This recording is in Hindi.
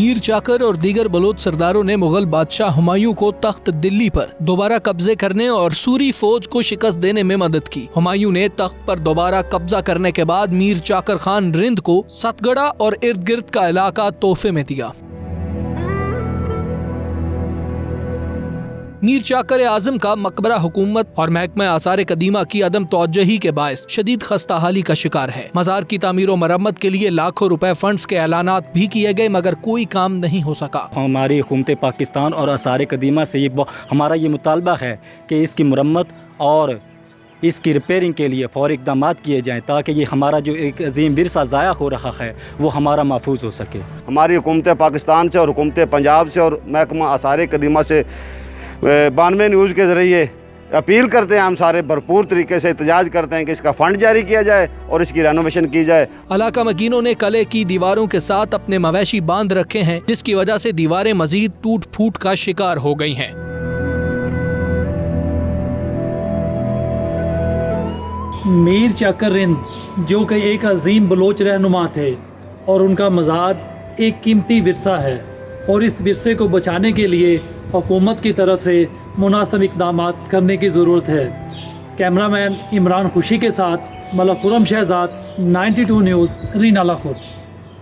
मीर चाकर और दीगर बलोच सरदारों ने मुगल बादशाह हुमायूं को तख्त दिल्ली पर दोबारा कब्जे करने और सूरी फौज को शिकस्त देने में मदद की। हुमायूं ने तख्त पर दोबारा कब्जा करने के बाद मीर चाकर खान रिंद को सतगड़ा और इर्द गिर्द का इलाका तोहफे में दिया। मीर चाकर आजम का मकबरा हुकूमत और महकमा आसार कदीमा की अदम तवज्जुही के बायस शदीद खस्ता हाली का शिकार है। मजार की तामीर और मरम्मत के लिए लाखों रुपए फंड्स के ऐलानात भी किए गए मगर कोई काम नहीं हो सका। हमारी हुकूमत पाकिस्तान और आसार कदीमा से हमारा ये मुतालबा है कि इसकी मरम्मत और इसकी रिपेयरिंग के लिए फौरी इक़दाम किए जाएँ ताकि ये हमारा जो एक अजीम विरसा ज़ाया हो रहा है वो हमारा महफूज हो सके। हमारी हुकूमत पाकिस्तान से और हुकूमत पंजाब से और महकमा आसार कदीमा से 92 न्यूज़ के ज़रिए अपील करते हैं, हम सारे भरपूर तरीके से एहतजाज करते हैं कि इसका फ़ंड जारी किया जाए और इसकी रेनोवेशन की जाए। इलाका मकीनों ने कले की दीवारों के साथ अपने मवेशी बांध रखे हैं जिसकी वजह से दीवारें मजीद टूट फूट का शिकार हो गई हैं। मीर चाकर रिंद जो कि एक अजीम बलोच रहनुमा थे और उनका मज़ार एक कीमती विरसा है और इस विरसे को बचाने के लिए हुकूमत की तरफ से मुनासिब इक़दाम करने की ज़रूरत है। कैमरामैन इमरान खुशी के साथ मलक खुर्रम शहजाद, 92 न्यूज़, रीना लाखोर।